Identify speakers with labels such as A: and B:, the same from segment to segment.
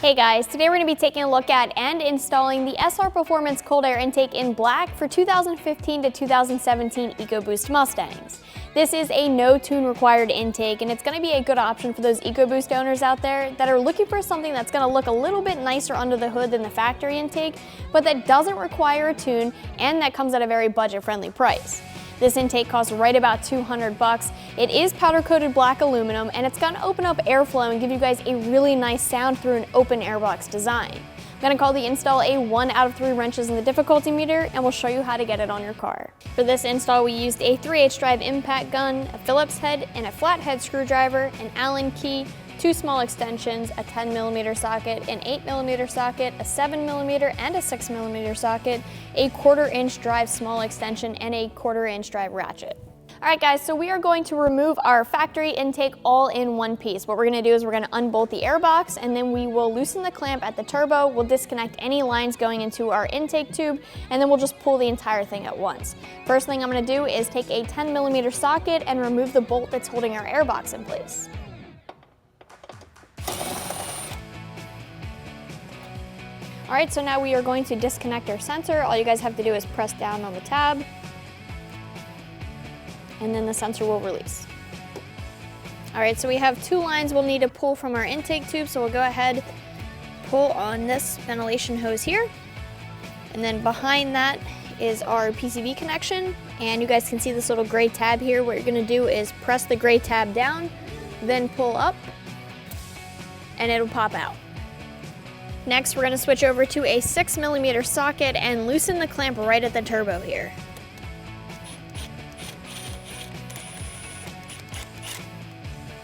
A: Hey guys, today we're going to be taking a look at and installing the SR Performance Cold Air Intake in black for 2015 to 2017 EcoBoost Mustangs. This is a no tune required intake, and it's going to be a good option for those EcoBoost owners out there that are looking for something that's going to look a little bit nicer under the hood than the factory intake, but that doesn't require a tune and that comes at a very budget-friendly price. This intake costs right about $200. It is powder-coated black aluminum, and it's going to open up airflow and give you guys a really nice sound through an open airbox design. I'm going to call the install a 1 out of 3 wrenches in the difficulty meter, and we'll show you how to get it on your car. For this install, we used a 3/8 drive impact gun, a Phillips head, and a flathead screwdriver, an Allen key, 2 small extensions, a 10mm socket, an 8mm socket, a 7mm and a 6mm socket, a 1/4 inch drive small extension, and a 1/4 inch drive ratchet. Alright guys, so we are going to remove our factory intake all in one piece. What we're going to do is we're going to unbolt the airbox, and then we will loosen the clamp at the turbo, we'll disconnect any lines going into our intake tube, and then we'll just pull the entire thing at once. First thing I'm going to do is take a 10mm socket and remove the bolt that's holding our airbox in place. Alright, so now we are going to disconnect our sensor. All you guys have to do is press down on the tab, and then the sensor will release. Alright, so we have 2 lines we'll need to pull from our intake tube, so we'll go ahead, pull on this ventilation hose here, and then behind that is our PCV connection, and you guys can see this little gray tab here. What you're going to do is press the gray tab down, then pull up, and it'll pop out. Next, we're going to switch over to a 6mm socket and loosen the clamp right at the turbo here.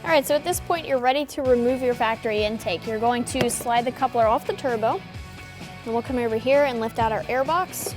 A: Alright, so at this point you're ready to remove your factory intake. You're going to slide the coupler off the turbo, and we'll come over here and lift out our airbox.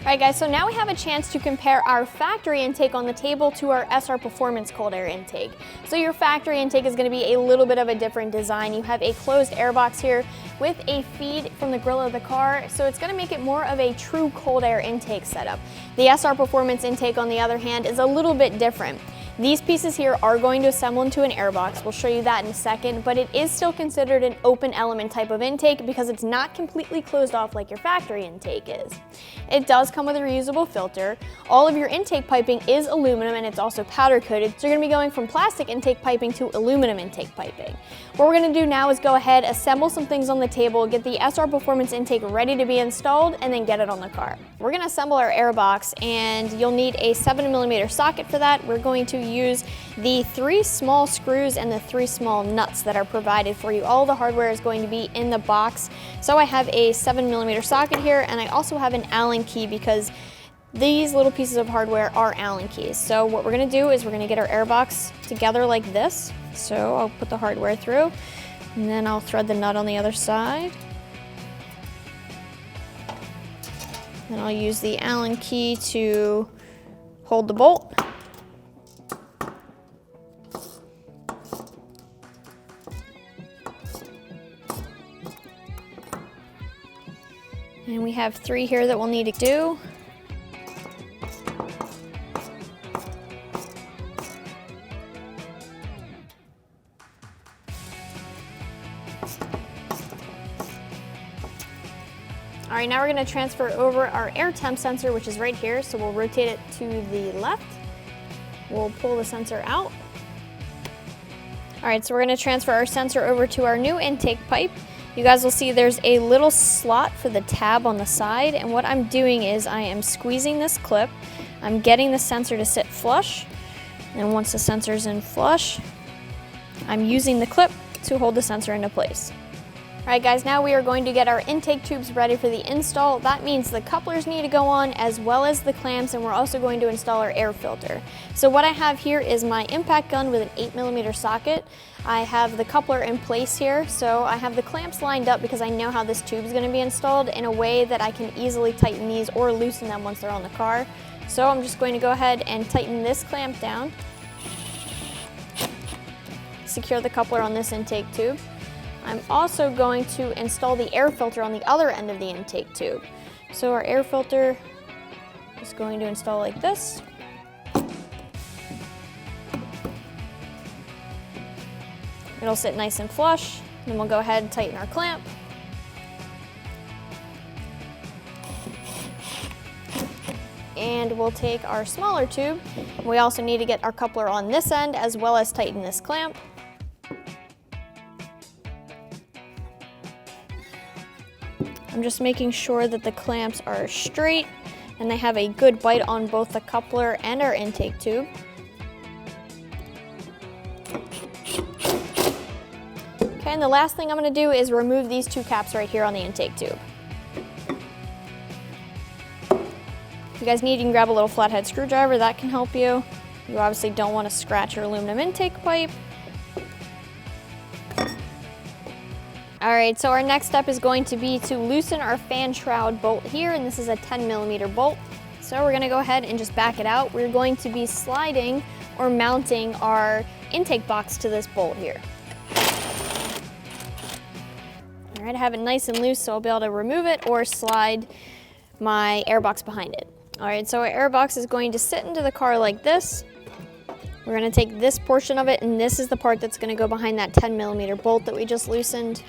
A: Alright guys, so now we have a chance to compare our factory intake on the table to our SR Performance Cold Air Intake. So your factory intake is going to be a little bit of a different design. You have a closed airbox here with a feed from the grill of the car, so it's going to make it more of a true cold air intake setup. The SR Performance intake, on the other hand, is a little bit different. These pieces here are going to assemble into an airbox. We'll show you that in a second, but it is still considered an open element type of intake because it's not completely closed off like your factory intake is. It does come with a reusable filter. All of your intake piping is aluminum, and it's also powder coated, so you're going to be going from plastic intake piping to aluminum intake piping. What we're going to do now is go ahead, assemble some things on the table, get the SR Performance intake ready to be installed, and then get it on the car. We're going to assemble our airbox, and you'll need a 7mm socket for that. We're going to use the 3 small screws and the 3 small nuts that are provided for you. All the hardware is going to be in the box. So I have a 7mm socket here, and I also have an Allen key because these little pieces of hardware are Allen keys. So what we're going to do is we're going to get our airbox together like this. So I'll put the hardware through, and then I'll thread the nut on the other side. Then I'll use the Allen key to hold the bolt. And we have 3 here that we'll need to do. All right, now we're going to transfer over our air temp sensor, which is right here. So we'll rotate it to the left. We'll pull the sensor out. All right, so we're going to transfer our sensor over to our new intake pipe. You guys will see there's a little slot for the tab on the side, and what I'm doing is I am squeezing this clip. I'm getting the sensor to sit flush, and once the sensor's in flush, I'm using the clip to hold the sensor into place. Alright guys, now we are going to get our intake tubes ready for the install. That means the couplers need to go on as well as the clamps, and we're also going to install our air filter. So what I have here is my impact gun with an 8mm socket. I have the coupler in place here, so I have the clamps lined up because I know how this tube is going to be installed in a way that I can easily tighten these or loosen them once they're on the car. So I'm just going to go ahead and tighten this clamp down. Secure the coupler on this intake tube. I'm also going to install the air filter on the other end of the intake tube. So our air filter Just going to install like this. It'll sit nice and flush. Then we'll go ahead and tighten our clamp. And we'll take our smaller tube. We also need to get our coupler on this end as well as tighten this clamp. I'm just making sure that the clamps are straight and they have a good bite on both the coupler and our intake tube. Okay, and the last thing I'm going to do is remove these two caps right here on the intake tube. If you guys need, you can grab a little flathead screwdriver, that can help you. You obviously don't want to scratch your aluminum intake pipe. Alright, so our next step is going to be to loosen our fan shroud bolt here, and this is a 10mm bolt. So we're going to go ahead and just back it out. We're going to be sliding or mounting our intake box to this bolt here. Alright, I have it nice and loose so I'll be able to remove it or slide my air box behind it. Alright, so our air box is going to sit into the car like this. We're going to take this portion of it, and this is the part that's going to go behind that 10mm bolt that we just loosened.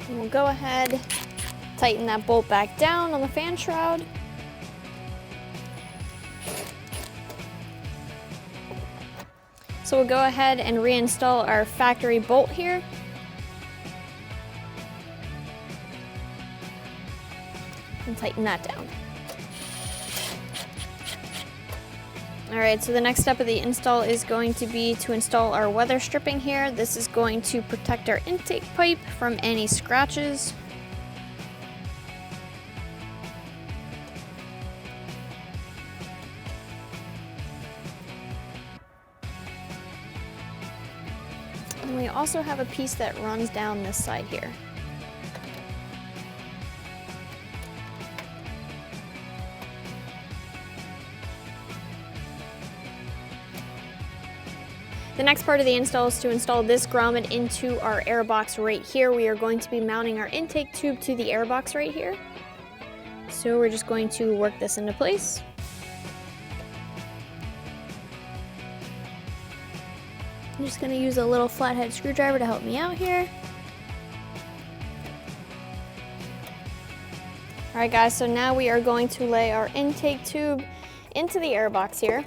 A: And we'll go ahead, tighten that bolt back down on the fan shroud. So we'll go ahead and reinstall our factory bolt here. And tighten that down. Alright, so the next step of the install is going to be to install our weather stripping here. This is going to protect our intake pipe from any scratches. And we also have a piece that runs down this side here. The next part of the install is to install this grommet into our air box right here. We are going to be mounting our intake tube to the air box right here. So we're just going to work this into place. I'm just going to use a little flathead screwdriver to help me out here. Alright guys, so now we are going to lay our intake tube into the air box here.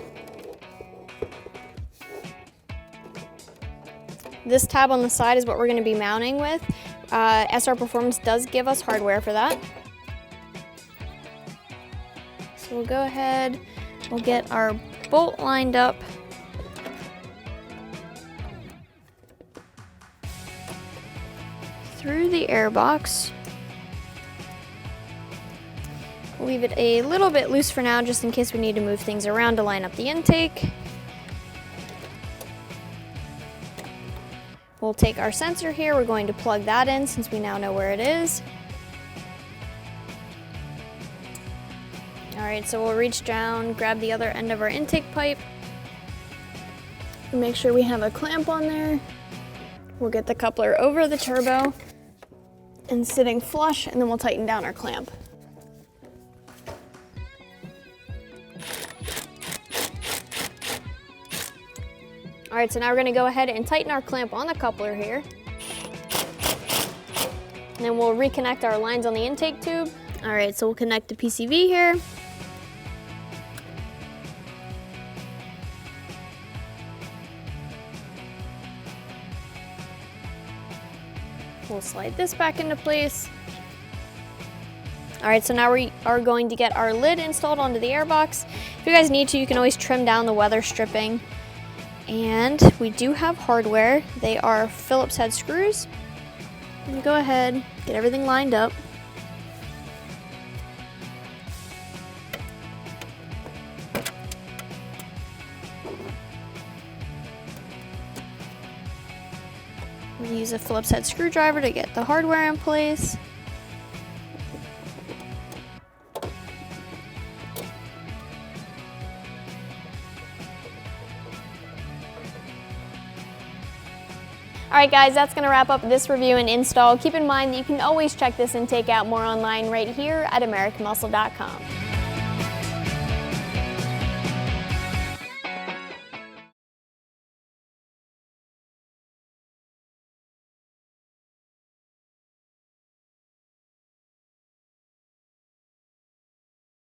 A: This tab on the side is what we're going to be mounting with. SR Performance does give us hardware for that. So we'll go ahead, we'll get our bolt lined up. Through the air box. We'll leave it a little bit loose for now just in case we need to move things around to line up the intake. We'll take our sensor here, we're going to plug that in since we now know where it is. Alright, so we'll reach down, grab the other end of our intake pipe. Make sure we have a clamp on there. We'll get the coupler over the turbo and sitting flush, and then we'll tighten down our clamp. All right, so now we're gonna go ahead and tighten our clamp on the coupler here. And then we'll reconnect our lines on the intake tube. All right, so we'll connect the PCV here. We'll slide this back into place. All right, so now we are going to get our lid installed onto the airbox. If you guys need to, you can always trim down the weather stripping. And we do have hardware. They are Phillips head screws. And go ahead, get everything lined up. We use a Phillips head screwdriver to get the hardware in place. Alright guys, that's going to wrap up this review and install. Keep in mind that you can always check this intake out more online right here at AmericanMuscle.com.